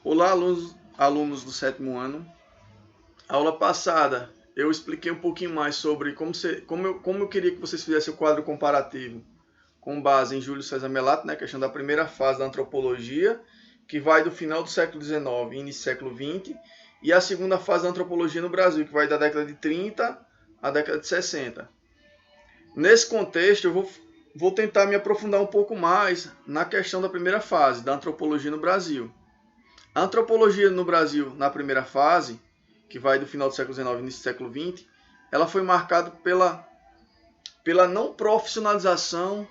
Olá, alunos do sétimo ano. A aula passada eu expliquei um pouquinho mais sobre como eu queria que vocês fizessem o quadro comparativo com base em Júlio César Melato, né, questão da primeira fase da antropologia, que vai do final do século XIX e início do século XX, e a segunda fase da antropologia no Brasil, que vai da década de 30 à década de 60. Nesse contexto, eu vou tentar me aprofundar um pouco mais na questão da primeira fase da antropologia no Brasil. A antropologia no Brasil, na primeira fase, que vai do final do século XIX e início do século XX, ela foi marcada pela não profissionalização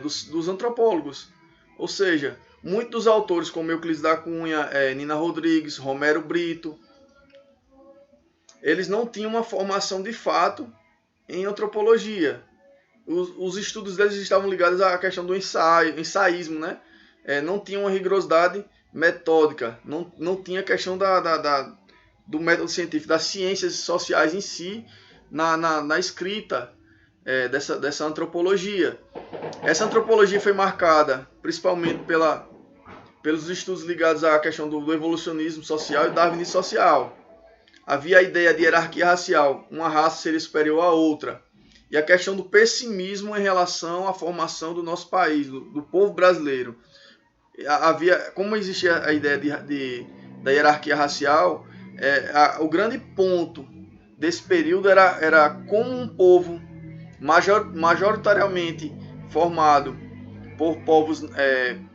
dos antropólogos. Ou seja, muitos dos autores, como Euclides da Cunha, Nina Rodrigues, Romero Brito, eles não tinham uma formação de fato em antropologia. Os estudos deles estavam ligados à questão do ensaísmo, né? Não tinham uma rigorosidade metódica, não tinha a questão do método científico, das ciências sociais em si, na escrita dessa antropologia. Essa antropologia foi marcada principalmente pelos estudos ligados à questão do evolucionismo social e darwinismo social. Havia a ideia de hierarquia racial, uma raça seria superior à outra. E a questão do pessimismo em relação à formação do nosso país, do povo brasileiro. Como existia a ideia da hierarquia racial, o grande ponto desse período era como um povo majoritariamente formado por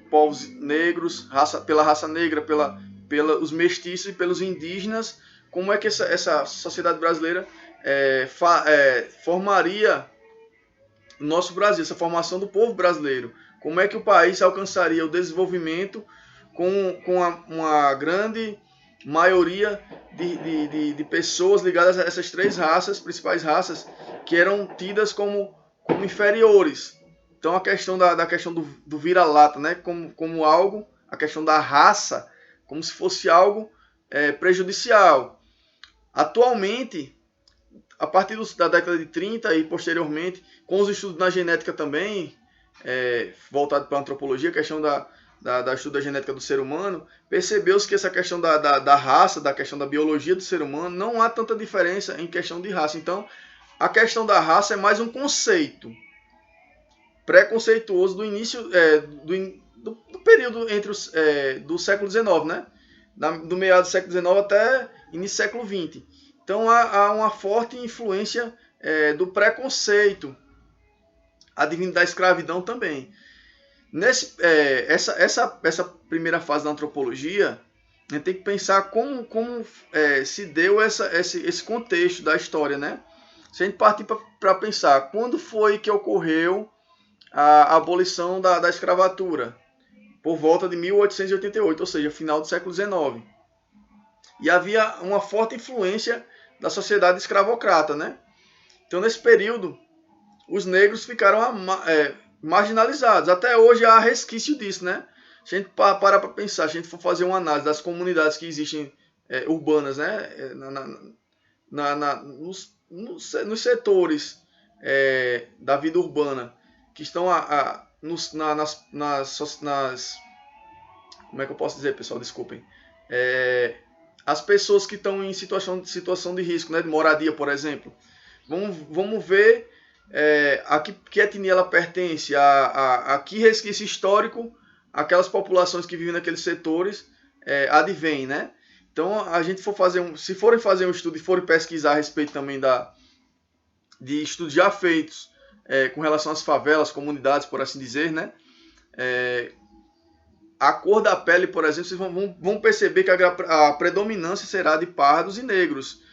povos negros, pela raça negra, pelos mestiços e pelos indígenas, como é que essa sociedade brasileira formaria o nosso Brasil, essa formação do povo brasileiro. Como é que o país alcançaria o desenvolvimento com uma grande maioria de pessoas ligadas a essas três raças, principais raças, que eram tidas como inferiores. Então a questão da questão do vira-lata, né? como algo, a questão da raça, como se fosse algo prejudicial. Atualmente, a partir da década de 30 e posteriormente, com os estudos na genética também, voltado para a antropologia, a questão da estudo da genética do ser humano, percebeu-se que essa questão da raça, da questão da biologia do ser humano, não há tanta diferença em questão de raça. Então, a questão da raça é mais um conceito preconceituoso do início do período do século XIX, né? Do meado do século XIX até início do século XX. Então há uma forte influência do preconceito, advindo da escravidão também. Essa primeira fase da antropologia, a gente tem que pensar como se deu esse contexto da história, né? Se a gente partir para pensar, quando foi que ocorreu a abolição da escravatura? Por volta de 1888, ou seja, final do século XIX. E havia uma forte influência da sociedade escravocrata, né? Então, nesse período, os negros ficaram marginalizados. Até hoje há resquício disso, né? Se a gente parar para pensar, se a gente for fazer uma análise das comunidades que existem urbanas, né? Nos setores da vida urbana, que estão como é que eu posso dizer, pessoal? Desculpem. As pessoas que estão em situação de risco, né? De moradia, por exemplo. Vamos ver a que etnia ela pertence, a que resquício histórico aquelas populações que vivem naqueles setores advêm, né? Então, se forem fazer um estudo e forem pesquisar a respeito também de estudos já feitos com relação às favelas, comunidades, por assim dizer, né? A cor da pele, por exemplo, vocês vão perceber que a predominância será de pardos e negros.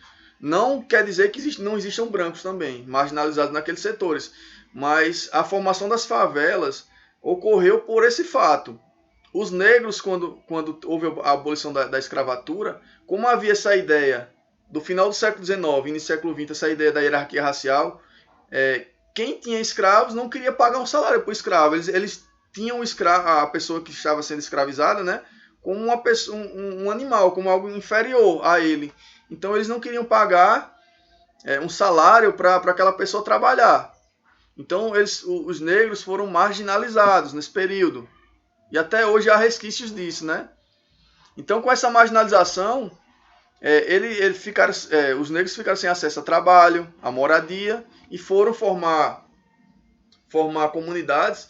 Não quer dizer que não existam brancos também, marginalizados naqueles setores. Mas a formação das favelas ocorreu por esse fato. Os negros, quando houve a abolição da escravatura, como havia essa ideia do final do século XIX, início do século XX, essa ideia da hierarquia racial, quem tinha escravos não queria pagar um salário para o escravo. Eles tinham a pessoa que estava sendo escravizada, né, como um animal, como algo inferior a ele. Então eles não queriam pagar um salário para aquela pessoa trabalhar. Então os negros foram marginalizados nesse período. E até hoje há resquícios disso, né? Então, com essa marginalização, os negros ficaram sem acesso a trabalho, a moradia, e foram formar comunidades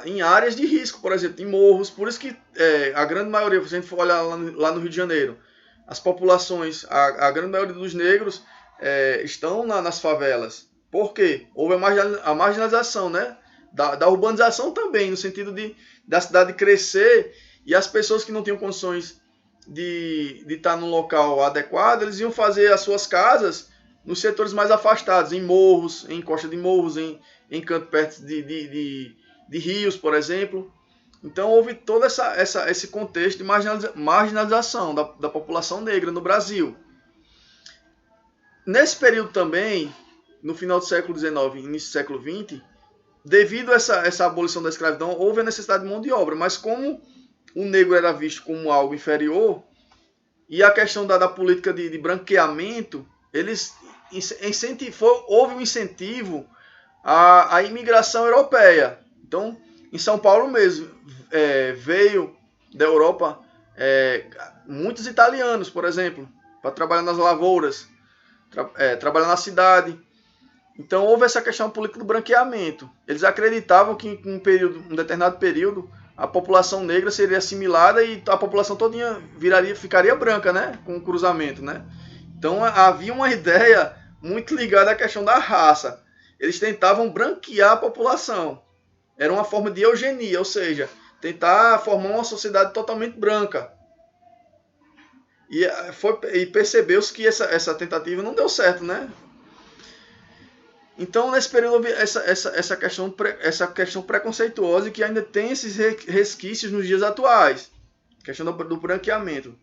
em áreas de risco, por exemplo, em morros. Por isso que a grande maioria, se a gente for olhar lá no Rio de Janeiro, as populações, a grande maioria dos negros estão nas favelas. Por quê? Houve a marginalização, né? Da urbanização também, no sentido da cidade crescer, e as pessoas que não tinham condições de estar num local adequado, eles iam fazer as suas casas nos setores mais afastados, em morros, em encosta de morros, em canto perto de rios, por exemplo. Então houve todo esse contexto de marginalização da população negra no Brasil. Nesse período também, no final do século XIX e início do século XX, devido a essa abolição da escravidão, houve a necessidade de mão de obra, mas como o negro era visto como algo inferior, e a questão da política de branqueamento, houve um incentivo à imigração europeia. Então, em São Paulo mesmo, veio da Europa muitos italianos, por exemplo, para trabalhar nas lavouras, trabalhar na cidade. Então, houve essa questão política do branqueamento. Eles acreditavam que em um determinado período a população negra seria assimilada e a população todinha ficaria branca, né? Com o cruzamento, né? Então havia uma ideia muito ligada à questão da raça. Eles tentavam branquear a população. Era uma forma de eugenia, ou seja, tentar formar uma sociedade totalmente branca. E percebeu-se que essa tentativa não deu certo, né? Então, nesse período, houve essa questão preconceituosa que ainda tem esses resquícios nos dias atuais. A questão do branqueamento.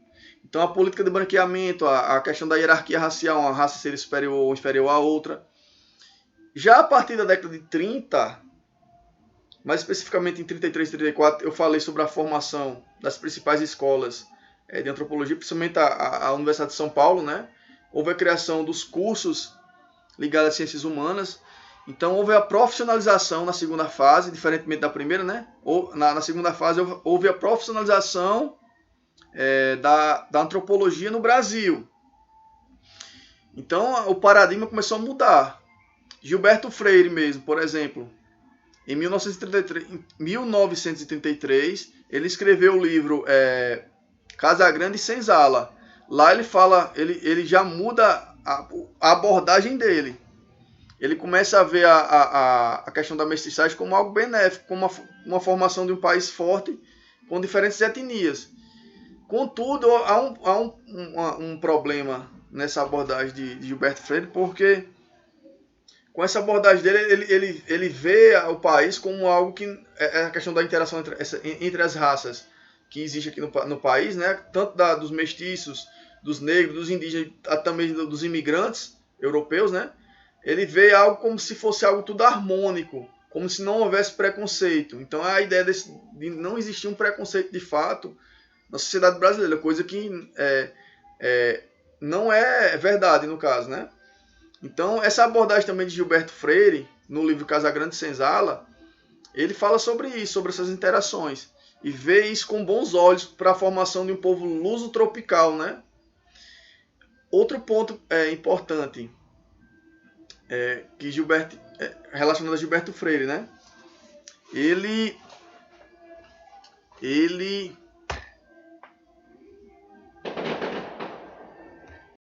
Então, a política de branqueamento, a questão da hierarquia racial, uma raça ser superior ou inferior à outra. Já a partir da década de 30, mais especificamente em 33 e 34, eu falei sobre a formação das principais escolas de antropologia, principalmente a Universidade de São Paulo, né? Houve a criação dos cursos ligados às ciências humanas. Então houve a profissionalização na segunda fase, diferentemente da primeira, né? Na segunda fase houve a profissionalização da antropologia no Brasil. Então o paradigma começou a mudar. Gilberto Freire mesmo, por exemplo, em 1933, ele escreveu o livro Casagrande e Senzala. Lá ele já muda a abordagem dele. Ele começa a ver a questão da mestiçagem como algo benéfico, como uma formação de um país forte com diferentes etnias. Contudo, há um problema nessa abordagem de Gilberto Freire, porque com essa abordagem dele, ele vê o país como algo que é a questão da interação entre as raças que existe aqui no país, né? Tanto dos mestiços, dos negros, dos indígenas, também dos imigrantes europeus, né? Ele vê algo como se fosse algo tudo harmônico, como se não houvesse preconceito. Então a ideia de não existir um preconceito de fato na sociedade brasileira, coisa que não é verdade no caso, né? Então essa abordagem também de Gilberto Freire, no livro Casagrande e Senzala, ele fala sobre isso, sobre essas interações, e vê isso com bons olhos para a formação de um povo luso-tropical, né? Outro ponto importante que relacionado a Gilberto Freire, né? Ele